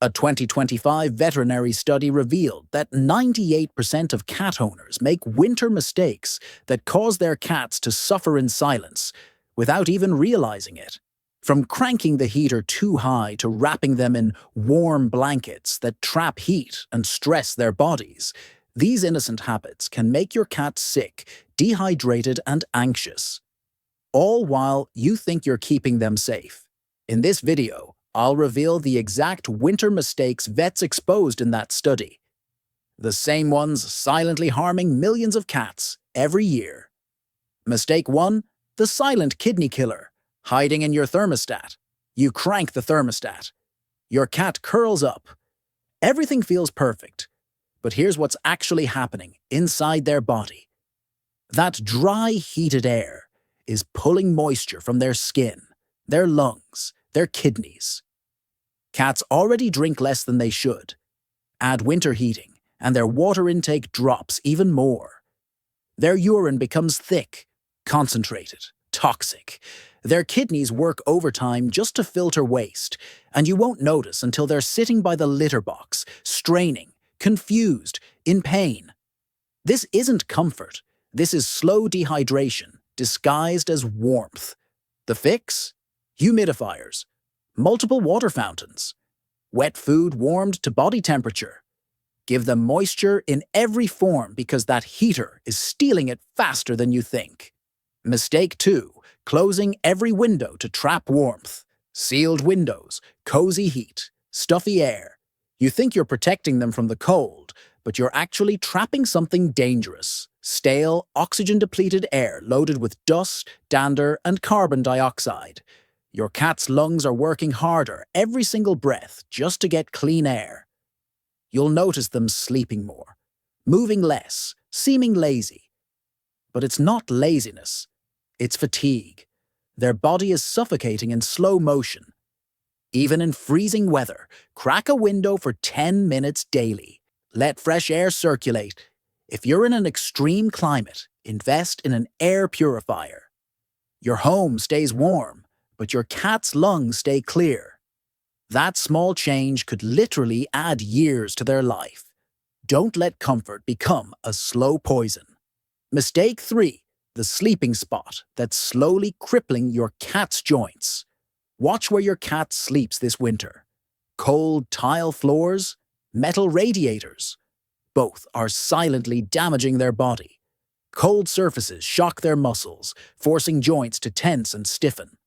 A 2025 veterinary study revealed that 98% of cat owners make winter mistakes that cause their cats to suffer in silence without even realizing it. From cranking the heater too high to wrapping them in warm blankets that trap heat and stress their bodies, these innocent habits can make your cat sick, dehydrated, and anxious, all while you think you're keeping them safe. In this video, I'll reveal the exact winter mistakes vets exposed in that study. The same ones silently harming millions of cats every year. Mistake 1. The silent kidney killer, hiding in your thermostat. You crank the thermostat. Your cat curls up. Everything feels perfect. But here's what's actually happening inside their body. That dry, heated air is pulling moisture from their skin, their lungs, their kidneys. Cats already drink less than they should. Add winter heating, and their water intake drops even more. Their urine becomes thick, concentrated, toxic. Their kidneys work overtime just to filter waste, and you won't notice until they're sitting by the litter box, straining, confused, in pain. This isn't comfort. This is slow dehydration, disguised as warmth. The fix? Humidifiers. Multiple water fountains. Wet food warmed to body temperature. Give them moisture in every form because that heater is stealing it faster than you think. Mistake 2. Closing every window to trap warmth. Sealed windows, cozy heat, stuffy air. You think you're protecting them from the cold, but you're actually trapping something dangerous. Stale, oxygen-depleted air loaded with dust, dander, and carbon dioxide. Your cat's lungs are working harder every single breath just to get clean air. You'll notice them sleeping more, moving less, seeming lazy. But it's not laziness, it's fatigue. Their body is suffocating in slow motion. Even in freezing weather, crack a window for 10 minutes daily. Let fresh air circulate. If you're in an extreme climate, invest in an air purifier. Your home stays warm, but your cat's lungs stay clear. That small change could literally add years to their life. Don't let comfort become a slow poison. Mistake 3. The sleeping spot that's slowly crippling your cat's joints. Watch where your cat sleeps this winter. Cold tile floors, metal radiators. Both are silently damaging their body. Cold surfaces shock their muscles, forcing joints to tense and stiffen.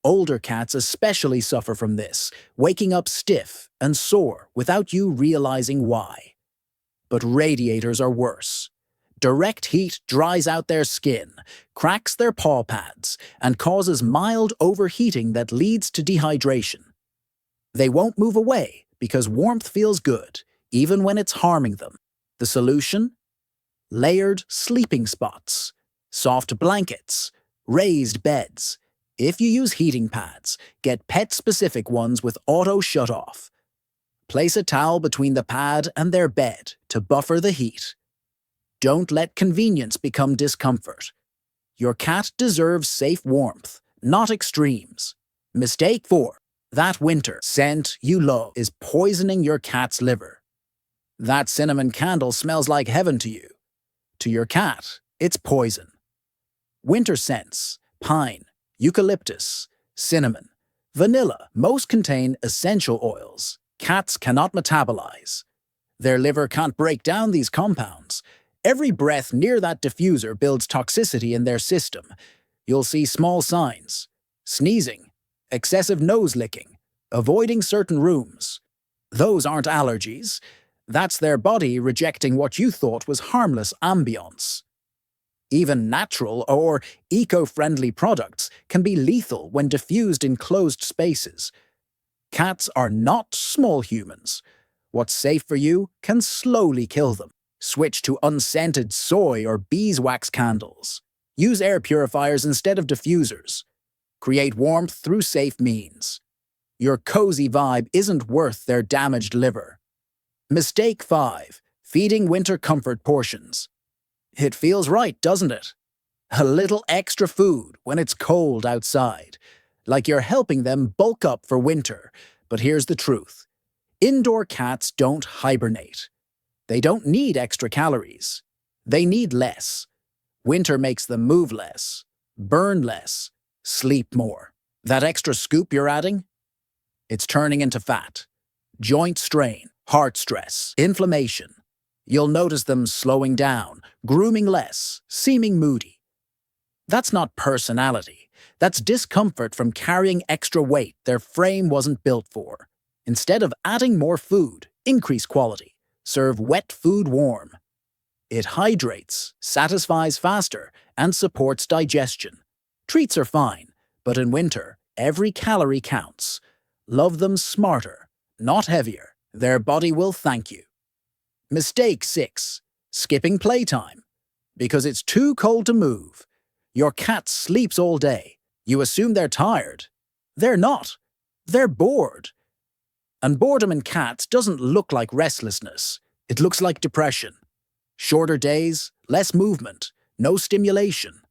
Older cats especially suffer from this, waking up stiff and sore without you realizing why. But radiators are worse. Direct heat dries out their skin, cracks their paw pads, and causes mild overheating that leads to dehydration. They won't move away because warmth feels good, even when it's harming them. The solution? Layered sleeping spots, soft blankets, raised beds. If you use heating pads, get pet-specific ones with auto shut-off. Place a towel between the pad and their bed to buffer the heat. Don't let convenience become discomfort. Your cat deserves safe warmth, not extremes. Mistake 4. That winter scent you love is poisoning your cat's liver. That cinnamon candle smells like heaven to you. To your cat, it's poison. Winter scents, pine, eucalyptus, cinnamon, vanilla, most contain essential oils cats cannot metabolize. Their liver can't break down these compounds. Every breath near that diffuser builds toxicity in their system. You'll see small signs: sneezing, excessive nose licking, avoiding certain rooms. Those aren't allergies. That's their body rejecting what you thought was harmless ambience. Even natural or eco-friendly products can be lethal when diffused in closed spaces. Cats are not small humans. What's safe for you can slowly kill them. Switch to unscented soy or beeswax candles. Use air purifiers instead of diffusers. Create warmth through safe means. Your cozy vibe isn't worth their damaged liver. Mistake 5. Feeding winter comfort portions. It feels right, doesn't it? A little extra food when it's cold outside. Like you're helping them bulk up for winter. But here's the truth. Indoor cats don't hibernate. They don't need extra calories. They need less. Winter makes them move less, burn less, sleep more. That extra scoop you're adding? It's turning into fat. Joint strain, heart stress, inflammation. You'll notice them slowing down, grooming less, seeming moody. That's not personality. That's discomfort from carrying extra weight their frame wasn't built for. Instead of adding more food, increase quality. Serve wet food warm. It hydrates, satisfies faster, and supports digestion. Treats are fine, but in winter, every calorie counts. Love them smarter, not heavier. Their body will thank you. Mistake 6. Skipping playtime. Because it's too cold to move. Your cat sleeps all day. You assume they're tired. They're not. They're bored. And boredom in cats doesn't look like restlessness. It looks like depression. Shorter days, less movement, no stimulation.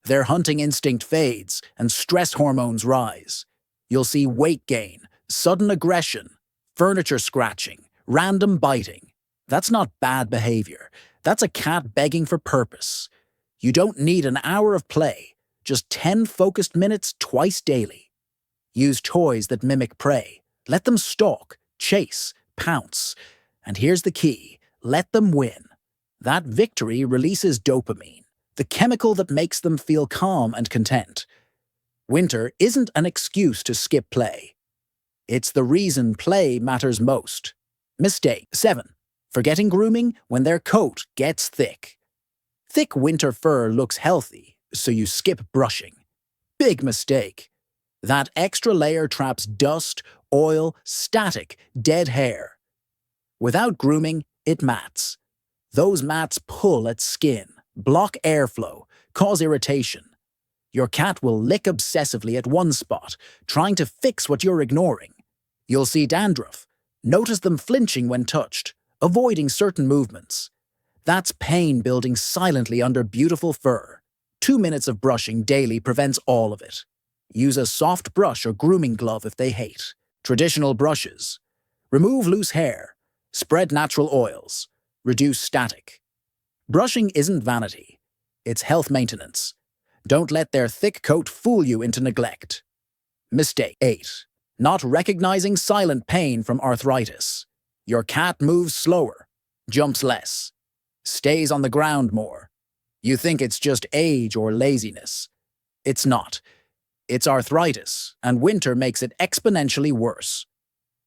Their hunting instinct fades and stress hormones rise. You'll see weight gain, sudden aggression, furniture scratching, random biting. That's not bad behavior. That's a cat begging for purpose. You don't need an hour of play, just 10 focused minutes twice daily. Use toys that mimic prey. Let them stalk, chase, pounce. And here's the key, let them win. That victory releases dopamine, the chemical that makes them feel calm and content. Winter isn't an excuse to skip play. It's the reason play matters most. Mistake 7. Forgetting grooming when their coat gets thick. Thick winter fur looks healthy, so you skip brushing. Big mistake. That extra layer traps dust, oil, static, dead hair. Without grooming, it mats. Those mats pull at skin, block airflow, cause irritation. Your cat will lick obsessively at one spot, trying to fix what you're ignoring. You'll see dandruff. Notice them flinching when touched, avoiding certain movements. That's pain building silently under beautiful fur. 2 minutes of brushing daily prevents all of it. Use a soft brush or grooming glove if they hate. Traditional brushes. Remove loose hair. Spread natural oils. Reduce static. Brushing isn't vanity. It's health maintenance. Don't let their thick coat fool you into neglect. Mistake 8. Not recognizing silent pain from arthritis. Your cat moves slower, jumps less, stays on the ground more. You think it's just age or laziness. It's not. It's arthritis, and winter makes it exponentially worse.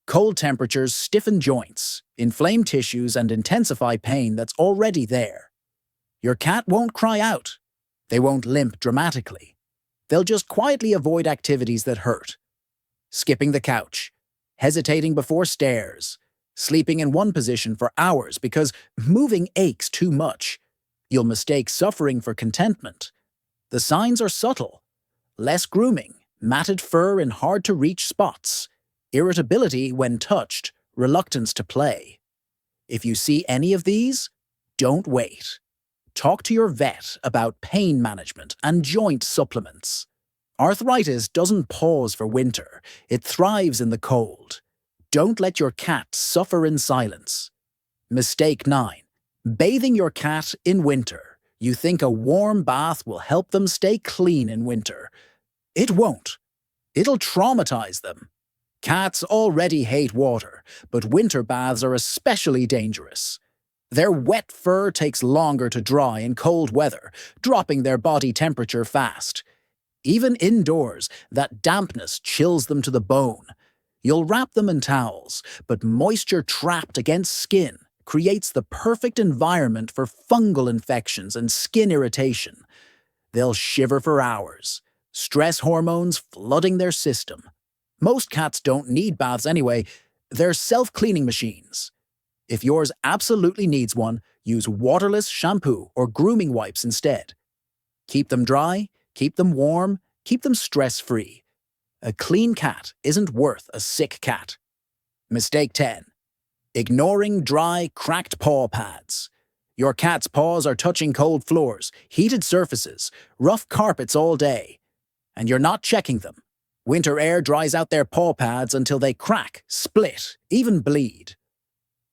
Cold temperatures stiffen joints, inflame tissues, and intensify pain that's already there. Your cat won't cry out. They won't limp dramatically. They'll just quietly avoid activities that hurt. Skipping the couch, hesitating before stairs, sleeping in one position for hours because moving aches too much. You'll mistake suffering for contentment. The signs are subtle. Less grooming, matted fur in hard-to-reach spots, irritability when touched, reluctance to play. If you see any of these, don't wait. Talk to your vet about pain management and joint supplements. Arthritis doesn't pause for winter. It thrives in the cold. Don't let your cat suffer in silence. Mistake 9. Bathing your cat in winter. You think a warm bath will help them stay clean in winter. It won't. It'll traumatize them. Cats already hate water, but winter baths are especially dangerous. Their wet fur takes longer to dry in cold weather, dropping their body temperature fast. Even indoors, that dampness chills them to the bone. You'll wrap them in towels, but moisture trapped against skin creates the perfect environment for fungal infections and skin irritation. They'll shiver for hours, stress hormones flooding their system. Most cats don't need baths anyway. They're self-cleaning machines. If yours absolutely needs one, use waterless shampoo or grooming wipes instead. Keep them dry, keep them warm, keep them stress-free. A clean cat isn't worth a sick cat. Mistake 10. Ignoring dry, cracked paw pads. Your cat's paws are touching cold floors, heated surfaces, rough carpets all day, and you're not checking them. Winter air dries out their paw pads until they crack, split, even bleed.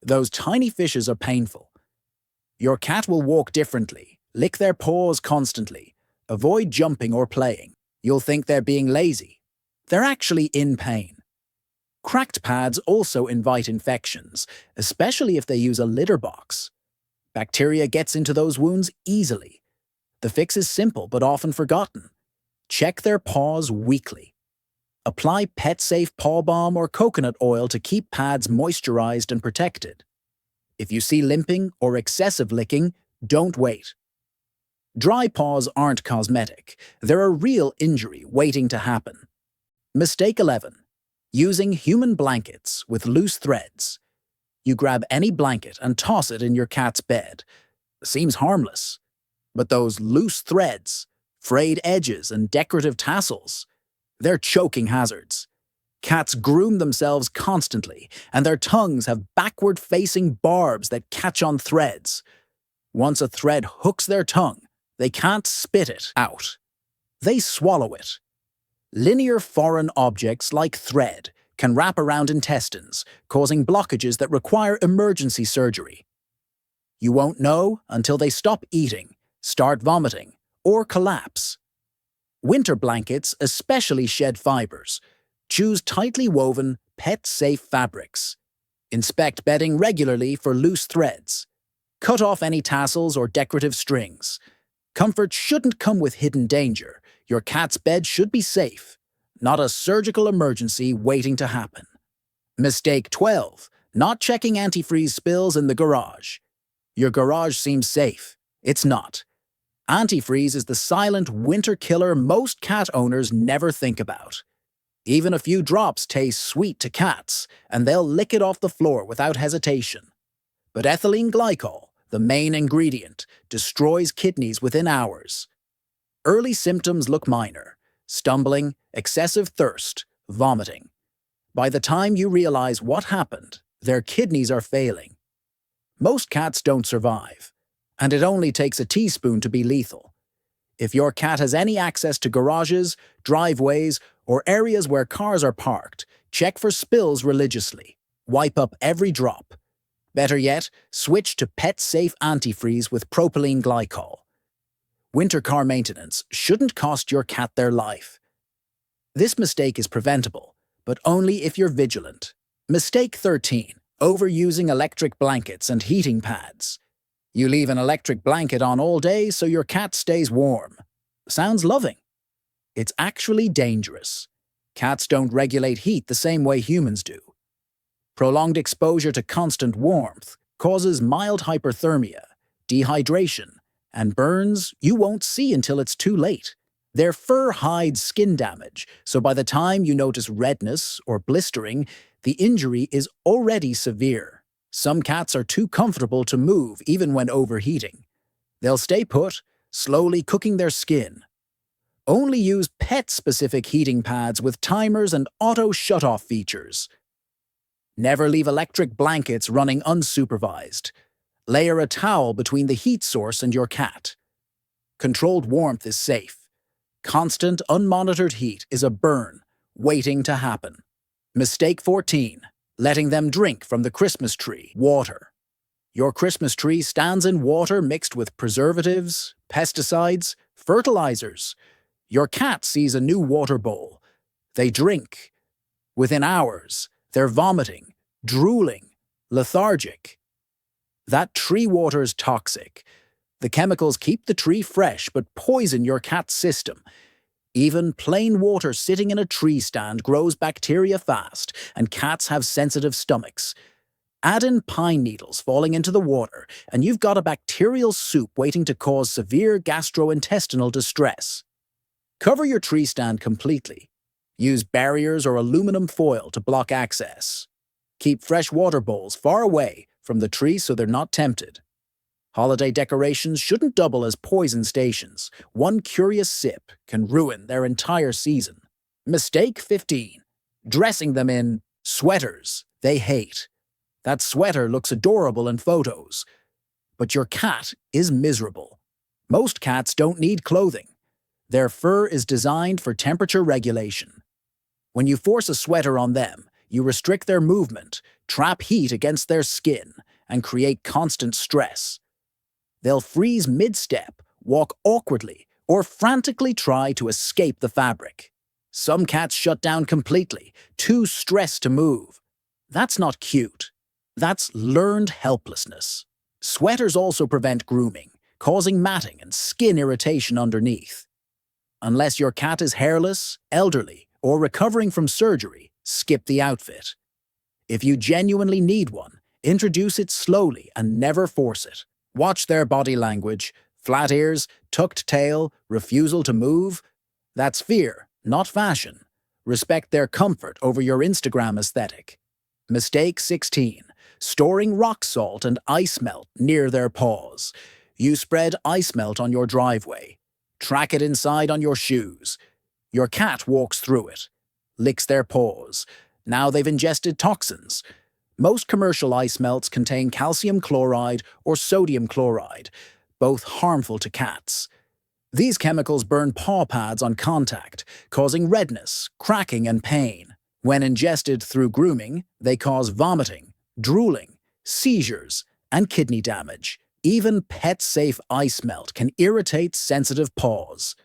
Those tiny fissures are painful. Your cat will walk differently, lick their paws constantly, avoid jumping or playing. You'll think they're being lazy. They're actually in pain. Cracked pads also invite infections, especially if they use a litter box. Bacteria gets into those wounds easily. The fix is simple but often forgotten. Check their paws weekly. Apply pet-safe paw balm or coconut oil to keep pads moisturized and protected. If you see limping or excessive licking, don't wait. Dry paws aren't cosmetic. They're a real injury waiting to happen. Mistake 11. Using human blankets with loose threads. You grab any blanket and toss it in your cat's bed. Seems harmless. But those loose threads, frayed edges, and decorative tassels, they're choking hazards. Cats groom themselves constantly, and their tongues have backward-facing barbs that catch on threads. Once a thread hooks their tongue, they can't spit it out. They swallow it. Linear foreign objects like thread can wrap around intestines, causing blockages that require emergency surgery. You won't know until they stop eating, start vomiting, or collapse. Winter blankets especially shed fibers. Choose tightly woven, pet-safe fabrics. Inspect bedding regularly for loose threads. Cut off any tassels or decorative strings. Comfort shouldn't come with hidden danger. Your cat's bed should be safe, not a surgical emergency waiting to happen. Mistake 12. Not checking antifreeze spills in the garage. Your garage seems safe. It's not. Antifreeze is the silent winter killer most cat owners never think about. Even a few drops taste sweet to cats, and they'll lick it off the floor without hesitation. But ethylene glycol, the main ingredient, destroys kidneys within hours. Early symptoms look minor: stumbling, excessive thirst, vomiting. By the time you realize what happened, their kidneys are failing. Most cats don't survive, and it only takes a teaspoon to be lethal. If your cat has any access to garages, driveways, or areas where cars are parked, check for spills religiously. Wipe up every drop. Better yet, switch to pet-safe antifreeze with propylene glycol. Winter car maintenance shouldn't cost your cat their life. This mistake is preventable, but only if you're vigilant. Mistake 13. Overusing electric blankets and heating pads. You leave an electric blanket on all day so your cat stays warm. Sounds loving. It's actually dangerous. Cats don't regulate heat the same way humans do. Prolonged exposure to constant warmth causes mild hyperthermia, dehydration, and burns you won't see until it's too late. Their fur hides skin damage, so by the time you notice redness or blistering, the injury is already severe. Some cats are too comfortable to move even when overheating. They'll stay put, slowly cooking their skin. Only use pet-specific heating pads with timers and auto shut-off features. Never leave electric blankets running unsupervised. Layer a towel between the heat source and your cat. Controlled warmth is safe. Constant, unmonitored heat is a burn waiting to happen. Mistake 14. Letting them drink from the Christmas tree water. Your Christmas tree stands in water mixed with preservatives, pesticides, fertilizers. Your cat sees a new water bowl. They drink. Within hours, they're vomiting, drooling, lethargic. That tree water's toxic. The chemicals keep the tree fresh but poison your cat's system. Even plain water sitting in a tree stand grows bacteria fast, and cats have sensitive stomachs. Add in pine needles falling into the water, and you've got a bacterial soup waiting to cause severe gastrointestinal distress. Cover your tree stand completely. Use barriers or aluminum foil to block access. Keep fresh water bowls far away from the tree so they're not tempted. Holiday decorations shouldn't double as poison stations. One curious sip can ruin their entire season. Mistake 15. Dressing them in sweaters they hate. That sweater looks adorable in photos, but your cat is miserable. Most cats don't need clothing. Their fur is designed for temperature regulation. When you force a sweater on them, you restrict their movement, trap heat against their skin, and create constant stress. They'll freeze mid-step, walk awkwardly, or frantically try to escape the fabric. Some cats shut down completely, too stressed to move. That's not cute. That's learned helplessness. Sweaters also prevent grooming, causing matting and skin irritation underneath. Unless your cat is hairless, elderly, or recovering from surgery, skip the outfit. If you genuinely need one, introduce it slowly and never force it. Watch their body language: flat ears, tucked tail, refusal to move. That's fear, not fashion. Respect their comfort over your Instagram aesthetic. Mistake 16. Storing rock salt and ice melt near their paws. You spread ice melt on your driveway. Track it inside on your shoes. Your cat walks through it, licks their paws. Now they've ingested toxins. Most commercial ice melts contain calcium chloride or sodium chloride, both harmful to cats. These chemicals burn paw pads on contact, causing redness, cracking, and pain. When ingested through grooming, they cause vomiting, drooling, seizures, and kidney damage. Even pet-safe ice melt can irritate sensitive paws.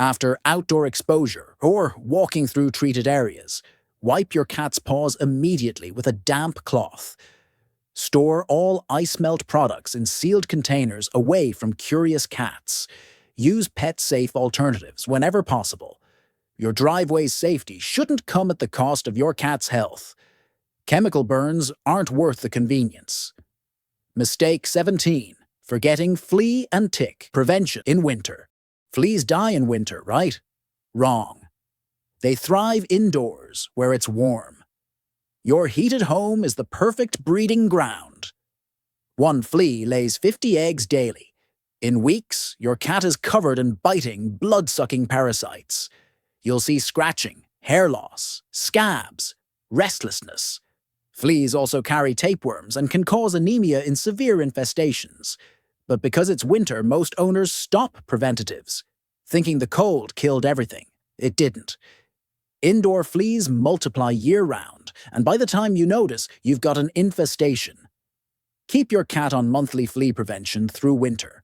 After outdoor exposure or walking through treated areas, wipe your cat's paws immediately with a damp cloth. Store all ice melt products in sealed containers away from curious cats. Use pet-safe alternatives whenever possible. Your driveway's safety shouldn't come at the cost of your cat's health. Chemical burns aren't worth the convenience. Mistake 17. Forgetting flea and tick prevention in winter. Fleas die in winter, right? Wrong. They thrive indoors, where it's warm. Your heated home is the perfect breeding ground. One flea lays 50 eggs daily. In weeks, your cat is covered in biting, blood-sucking parasites. You'll see scratching, hair loss, scabs, restlessness. Fleas also carry tapeworms and can cause anemia in severe infestations. But because it's winter, most owners stop preventatives, thinking the cold killed everything. It didn't. Indoor fleas multiply year-round, and by the time you notice, you've got an infestation. Keep your cat on monthly flea prevention through winter.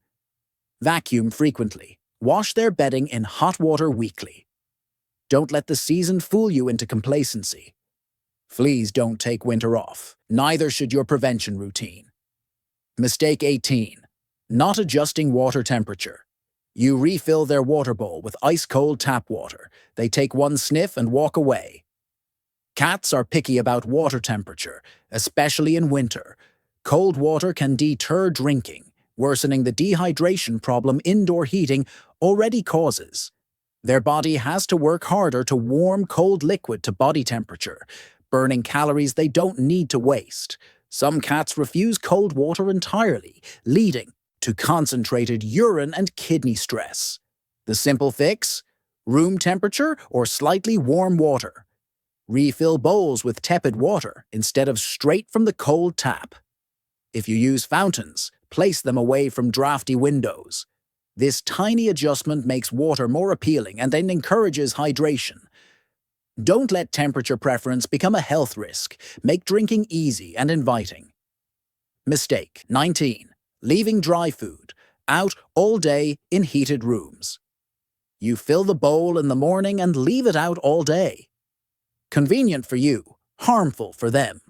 Vacuum frequently. Wash their bedding in hot water weekly. Don't let the season fool you into complacency. Fleas don't take winter off. Neither should your prevention routine. Mistake 18. Not adjusting water temperature. You refill their water bowl with ice-cold tap water. They take one sniff and walk away. Cats are picky about water temperature, especially in winter. Cold water can deter drinking, worsening the dehydration problem indoor heating already causes. Their body has to work harder to warm cold liquid to body temperature, burning calories they don't need to waste. Some cats refuse cold water entirely, leading to concentrated urine and kidney stress. The simple fix? Room temperature or slightly warm water. Refill bowls with tepid water instead of straight from the cold tap. If you use fountains, place them away from drafty windows. This tiny adjustment makes water more appealing and then encourages hydration. Don't let temperature preference become a health risk. Make drinking easy and inviting. Mistake 19. Leaving dry food out all day in heated rooms. You fill the bowl in the morning and leave it out all day. Convenient for you, harmful for them.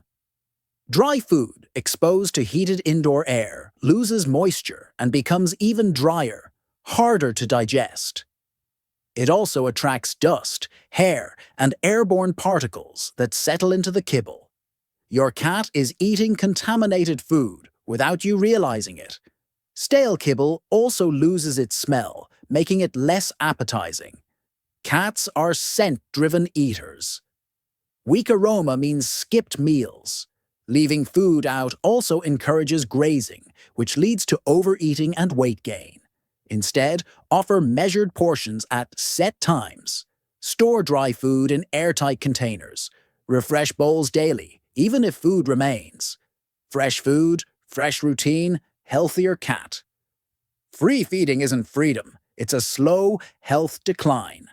Dry food exposed to heated indoor air loses moisture and becomes even drier, harder to digest. It also attracts dust, hair, and airborne particles that settle into the kibble. Your cat is eating contaminated food without you realizing it. Stale kibble also loses its smell, making it less appetizing. Cats are scent-driven eaters. Weak aroma means skipped meals. Leaving food out also encourages grazing, which leads to overeating and weight gain. Instead, offer measured portions at set times. Store dry food in airtight containers. Refresh bowls daily, even if food remains. Fresh food, fresh routine, healthier cat. Free feeding isn't freedom. It's a slow health decline.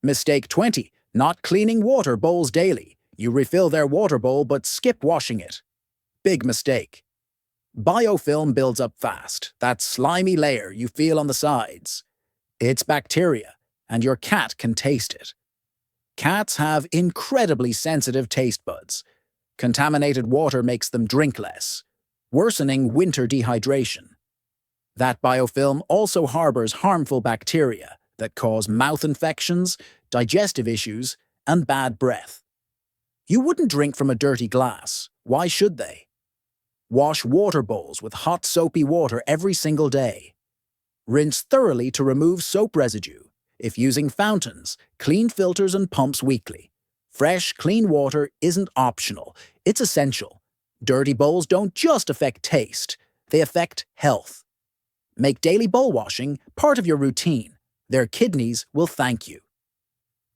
Mistake 20. Not cleaning water bowls daily. You refill their water bowl but skip washing it. Big mistake. Biofilm builds up fast, that slimy layer you feel on the sides. It's bacteria, and your cat can taste it. Cats have incredibly sensitive taste buds. Contaminated water makes them drink less, worsening winter dehydration. That biofilm also harbors harmful bacteria that cause mouth infections, digestive issues, and bad breath. You wouldn't drink from a dirty glass. Why should they? Wash water bowls with hot soapy water every single day. Rinse thoroughly to remove soap residue. If using fountains, clean filters and pumps weekly. Fresh, clean water isn't optional, it's essential. Dirty bowls don't just affect taste, they affect health. Make daily bowl washing part of your routine. Their kidneys will thank you.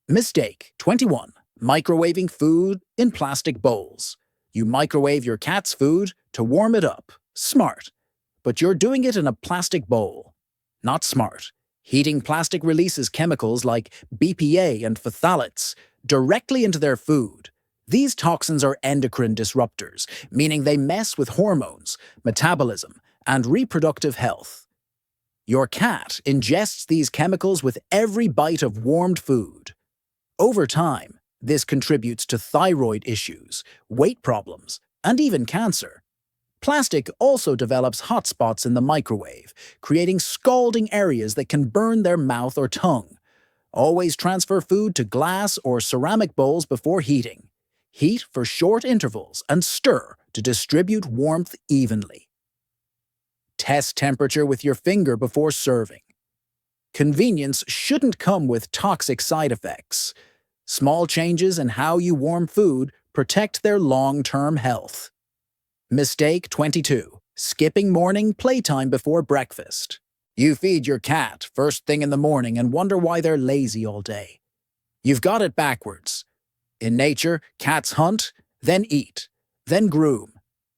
Mistake 21. Microwaving food in plastic bowls. You microwave your cat's food to warm it up. Smart. But you're doing it in a plastic bowl. Not smart. Heating plastic releases chemicals like BPA and phthalates directly into their food. These toxins are endocrine disruptors, meaning they mess with hormones, metabolism, and reproductive health. Your cat ingests these chemicals with every bite of warmed food. Over time, this contributes to thyroid issues, weight problems, and even cancer. Plastic also develops hot spots in the microwave, creating scalding areas that can burn their mouth or tongue. Always transfer food to glass or ceramic bowls before heating. Heat for short intervals and stir to distribute warmth evenly. Test temperature with your finger before serving. Convenience shouldn't come with toxic side effects. Small changes in how you warm food protect their long-term health. Mistake 22. Skipping morning playtime before breakfast. You feed your cat first thing in the morning and wonder why they're lazy all day. You've got it backwards. In nature, cats hunt, then eat, then groom,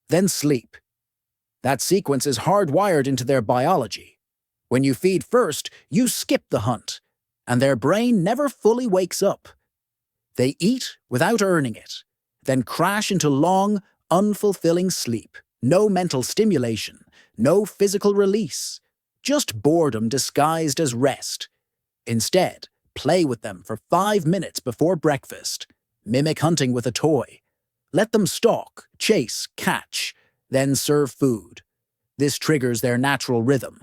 then sleep. That sequence is hardwired into their biology. When you feed first, you skip the hunt, and their brain never fully wakes up. They eat without earning it, then crash into long, unfulfilling sleep. No mental stimulation, no physical release, just boredom disguised as rest. Instead, play with them for 5 minutes before breakfast. Mimic hunting with a toy. Let them stalk, chase, catch, then serve food. This triggers their natural rhythm,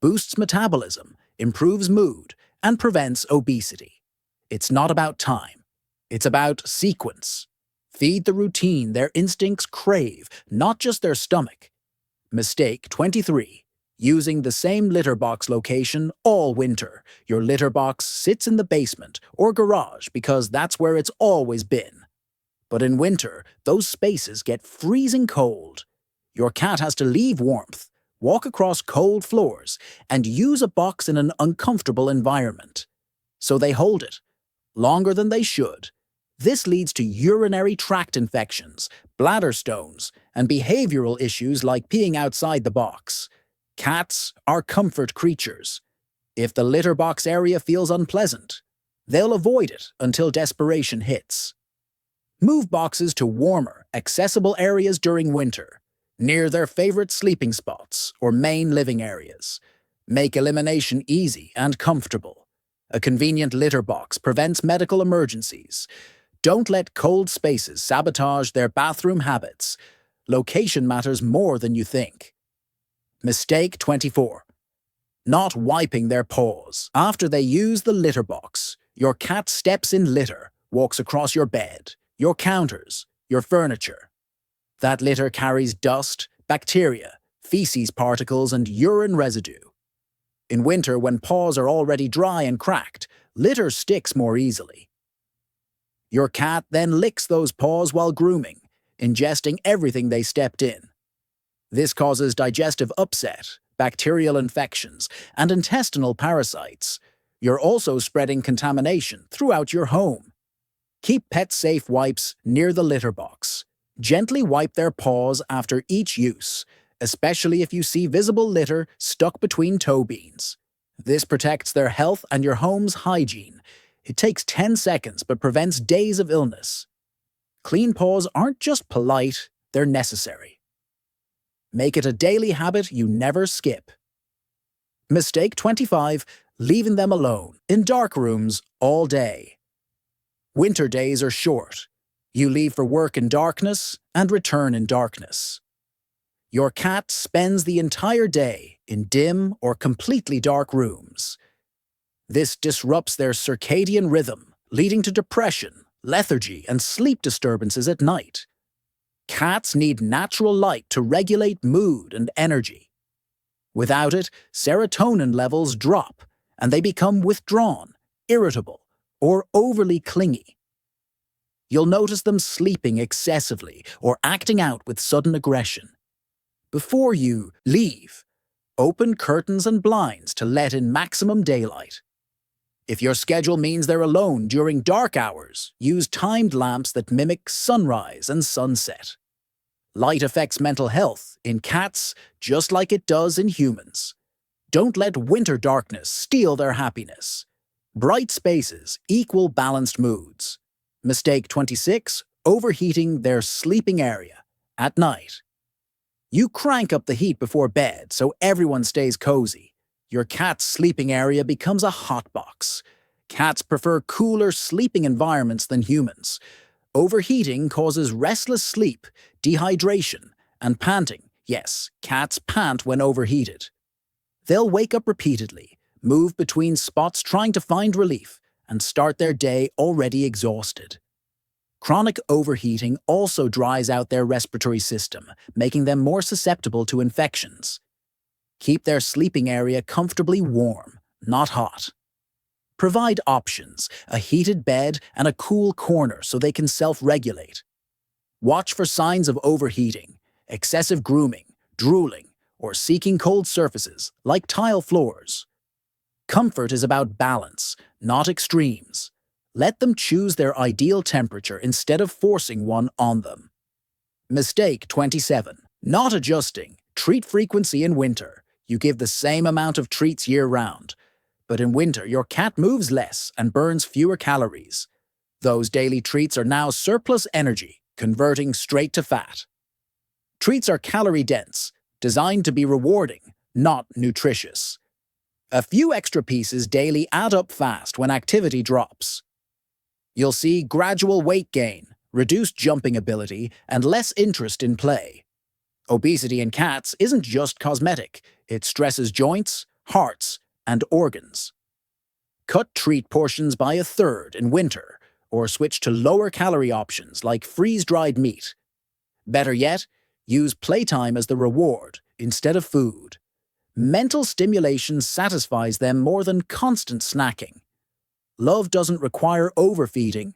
boosts metabolism, improves mood, and prevents obesity. It's not about time. It's about sequence. Feed the routine their instincts crave, not just their stomach. Mistake 23. Using the same litter box location all winter. Your litter box sits in the basement or garage because that's where it's always been. But in winter, those spaces get freezing cold. Your cat has to leave warmth, walk across cold floors, and use a box in an uncomfortable environment. So they hold it, longer than they should. This leads to urinary tract infections, bladder stones, and behavioral issues like peeing outside the box. Cats are comfort creatures. If the litter box area feels unpleasant, they'll avoid it until desperation hits. Move boxes to warmer, accessible areas during winter, near their favorite sleeping spots or main living areas. Make elimination easy and comfortable. A convenient litter box prevents medical emergencies. Don't let cold spaces sabotage their bathroom habits. Location matters more than you think. Mistake 24. Not wiping their paws. After they use the litter box, your cat steps in litter, walks across your bed, your counters, your furniture. That litter carries dust, bacteria, feces particles, and urine residue. In winter, when paws are already dry and cracked, litter sticks more easily. Your cat then licks those paws while grooming, ingesting everything they stepped in. This causes digestive upset, bacterial infections, and intestinal parasites. You're also spreading contamination throughout your home. Keep pet-safe wipes near the litter box. Gently wipe their paws after each use, especially if you see visible litter stuck between toe beans. This protects their health and your home's hygiene. It takes 10 seconds but prevents days of illness. Clean paws aren't just polite, they're necessary. Make it a daily habit you never skip. Mistake 25. Leaving them alone in dark rooms all day. Winter days are short. You leave for work in darkness and return in darkness. Your cat spends the entire day in dim or completely dark rooms. This disrupts their circadian rhythm, leading to depression, lethargy, and sleep disturbances at night. Cats need natural light to regulate mood and energy. Without it, serotonin levels drop, and they become withdrawn, irritable, or overly clingy. You'll notice them sleeping excessively or acting out with sudden aggression. Before you leave, open curtains and blinds to let in maximum daylight. If your schedule means they're alone during dark hours, use timed lamps that mimic sunrise and sunset. Light affects mental health in cats just like it does in humans. Don't let winter darkness steal their happiness. Bright spaces equal balanced moods. Mistake 26. Overheating their sleeping area at night. You crank up the heat before bed so everyone stays cozy. Your cat's sleeping area becomes a hotbox. Cats prefer cooler sleeping environments than humans. Overheating causes restless sleep, dehydration, and panting. Yes, cats pant when overheated. They'll wake up repeatedly, move between spots trying to find relief, and start their day already exhausted. Chronic overheating also dries out their respiratory system, making them more susceptible to infections. Keep their sleeping area comfortably warm, not hot. Provide options, a heated bed and a cool corner so they can self-regulate. Watch for signs of overheating, excessive grooming, drooling, or seeking cold surfaces like tile floors. Comfort is about balance, not extremes. Let them choose their ideal temperature instead of forcing one on them. Mistake 27. Not adjusting treat frequency in winter. You give the same amount of treats year-round. But in winter, your cat moves less and burns fewer calories. Those daily treats are now surplus energy, converting straight to fat. Treats are calorie-dense, designed to be rewarding, not nutritious. A few extra pieces daily add up fast when activity drops. You'll see gradual weight gain, reduced jumping ability, and less interest in play. Obesity in cats isn't just cosmetic, it stresses joints, hearts, and organs. Cut treat portions by a third in winter, or switch to lower-calorie options like freeze-dried meat. Better yet, use playtime as the reward instead of food. Mental stimulation satisfies them more than constant snacking. Love doesn't require overfeeding.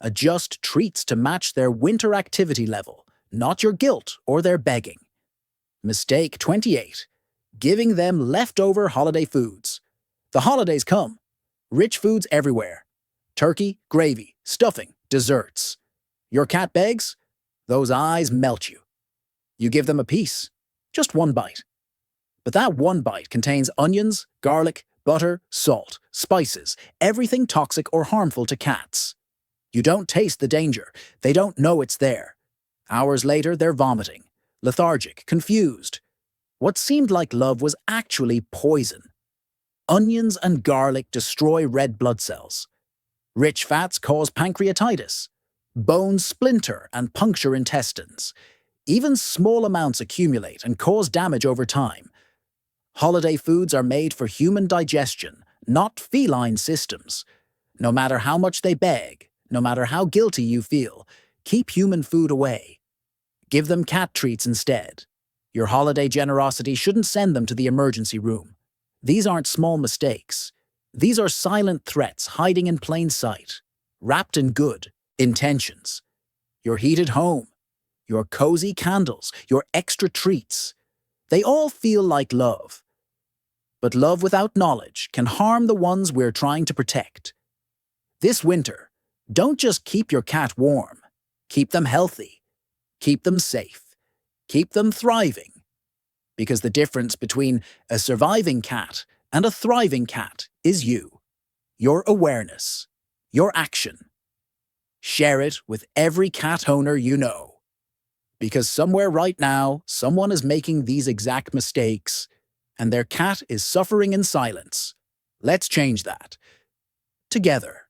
Adjust treats to match their winter activity level, not your guilt or their begging. Mistake 28. Giving them leftover holiday foods. The holidays come. Rich foods everywhere. Turkey, gravy, stuffing, desserts. Your cat begs? Those eyes melt you. You give them a piece. Just one bite. But that one bite contains onions, garlic, butter, salt, spices, everything toxic or harmful to cats. You don't taste the danger. They don't know it's there. Hours later, they're vomiting, lethargic, confused. What seemed like love was actually poison. Onions and garlic destroy red blood cells. Rich fats cause pancreatitis. Bones splinter and puncture intestines. Even small amounts accumulate and cause damage over time. Holiday foods are made for human digestion, not feline systems. No matter how much they beg, no matter how guilty you feel, keep human food away. Give them cat treats instead. Your holiday generosity shouldn't send them to the emergency room. These aren't small mistakes. These are silent threats hiding in plain sight, wrapped in good intentions. Your heated home, your cozy candles, your extra treats. They all feel like love. But love without knowledge can harm the ones we're trying to protect. This winter, don't just keep your cat warm. Keep them healthy. Keep them safe. Keep them thriving. Because the difference between a surviving cat and a thriving cat is you. Your awareness. Your action. Share it with every cat owner you know. Because somewhere right now, someone is making these exact mistakes, and their cat is suffering in silence. Let's change that. Together.